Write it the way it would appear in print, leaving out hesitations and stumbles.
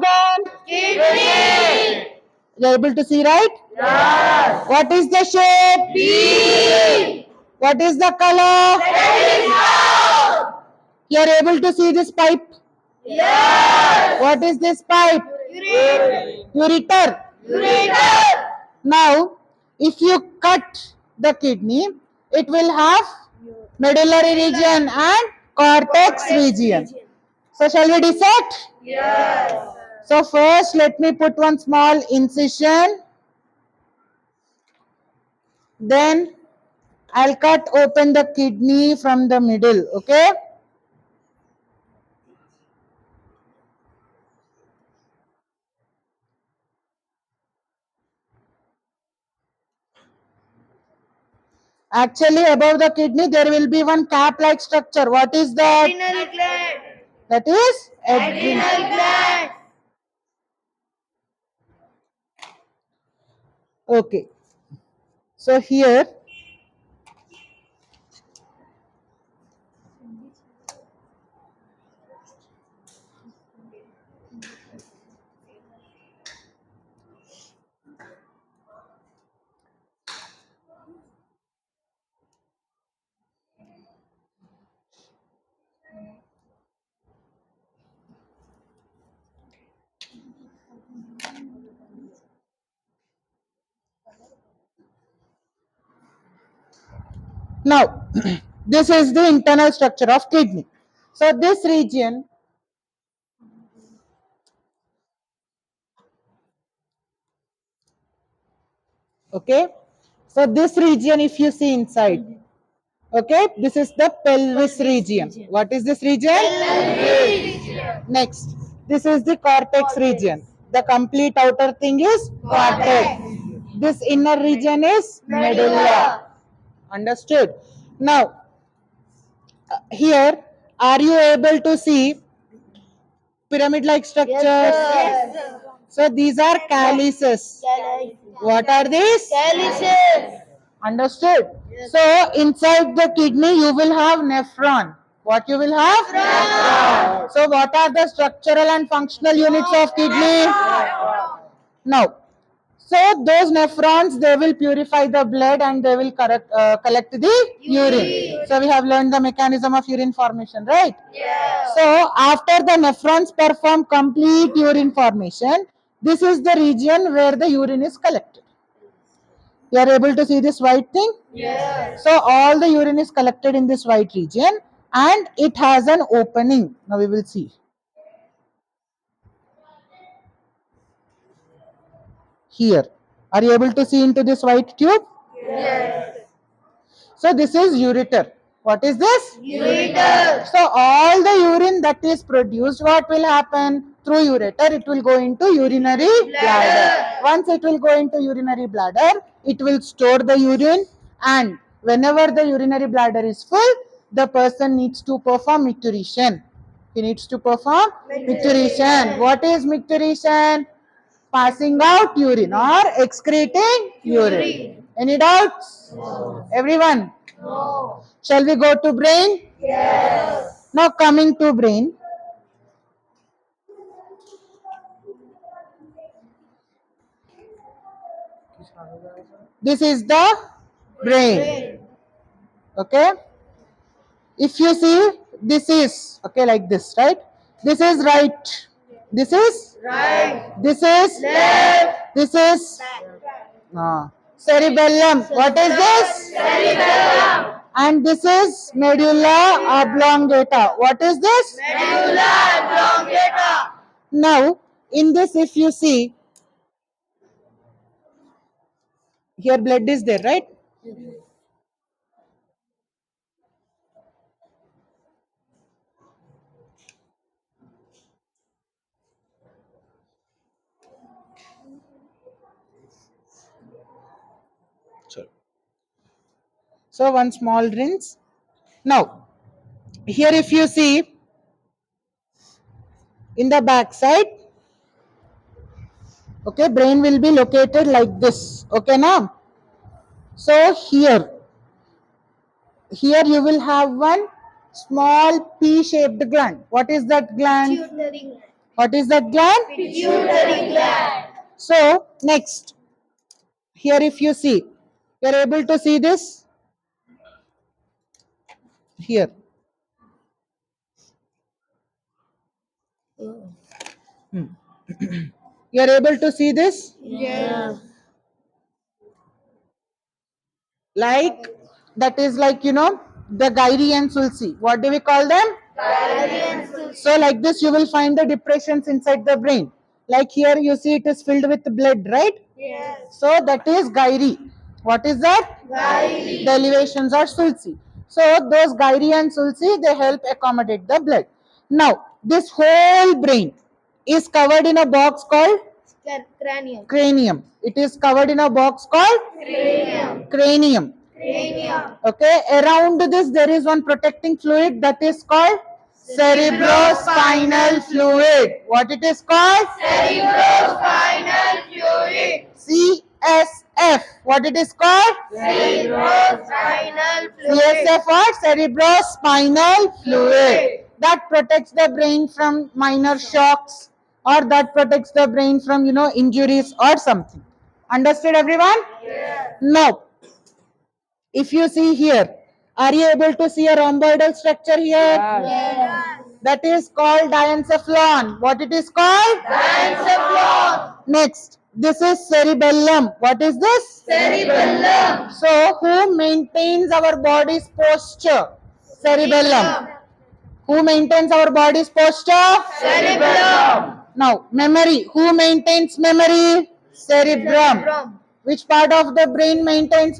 organ? Kidney. You're able to see, right? Yes. What is the shape? B. What is the color? You're able to see this pipe? Yes. What is this pipe? Urine. Ureter. Ureter. Now, if you cut the kidney, it will have medullary region and cortex region. So, shall we dissect? Yes. So, first let me put one small incision. Then, I'll cut open the kidney from the middle, okay? Actually, above the kidney, there will be one cap-like structure. What is that? Adrenal gland. That is Adrenal gland. Okay. So here, now, this is the internal structure of kidney. So this region, okay. So this region, if you see inside, okay, this is the pelvis region. What is this region? Next, this is the cortex region. The complete outer thing is cortex. This inner region is medulla. Understood? Now, here, are you able to see pyramid-like structures? Yes. So these are calyces. What are these? Calyces. Understood? So inside the kidney you will have nephron. What you will have? Nephron. So what are the structural and functional units of kidney? Now, so those nephrons, they will purify the blood and they will collect the urine. So we have learned the mechanism of urine formation, right? Yes. So after the nephrons perform complete urine formation, this is the region where the urine is collected. You are able to see this white thing? Yes. So all the urine is collected in this white region and it has an opening. Now we will see. Here. Are you able to see into this white tube? Yes. So this is ureter. What is this? Ureter. So all the urine that is produced, what will happen? Through ureter, it will go into urinary bladder. Once it will go into urinary bladder, it will store the urine, and whenever the urinary bladder is full, the person needs to perform micturition. He needs to perform micturition. What is micturition? Passing out urine or excreting urine. Any doubts? No. Everyone? No. Shall we go to brain? Yes. Now coming to brain. This is the brain. Okay? If you see, this is, okay, like this, right? This is right. This is? Right. This is? Left. This is? Cerebellum. What is this? Cerebellum. And this is medulla oblongata. What is this? Medulla oblongata. Now, in this, if you see, here blood is there, right? So one small rinse. Now, here if you see, in the back side, okay, brain will be located like this. Okay, now. So here you will have one small P-shaped gland. What is that gland? What is that gland? Pituitary gland. So, next, here if you see, you are able to see this here. You are able to see this? Yes. Like, that is like, the gyri and sulci. What do we call them? So like this, you will find the depressions inside the brain. Like here, you see it is filled with blood, right? Yes. So that is gyri. What is that? Gyri. The elevations are sulci. So those gyri and sulci, they help accommodate the blood. Now, this whole brain is covered in a box called Cranium. cranium. It is covered in a box called Cranium. cranium. Cranium. Okay, around this there is one protecting fluid that is called cerebrospinal fluid. What it is called? Cerebrospinal fluid. CSF. What it is called? Cerebrospinal fluid. CSF or cerebrospinal fluid. That protects the brain from minor shocks, or that protects the brain from injuries or something. Understood, everyone? Yes. Now, if you see here, are you able to see a rhomboidal structure here? Yes. That is called diencephalon. What it is called? Diencephalon. Next, this is cerebellum. What is this? Cerebellum. So, who maintains our body's posture? Cerebellum. Who maintains our body's posture? Cerebellum. Now, memory. Who maintains memory? Cerebrum. Cerebrum. Which part of the brain maintains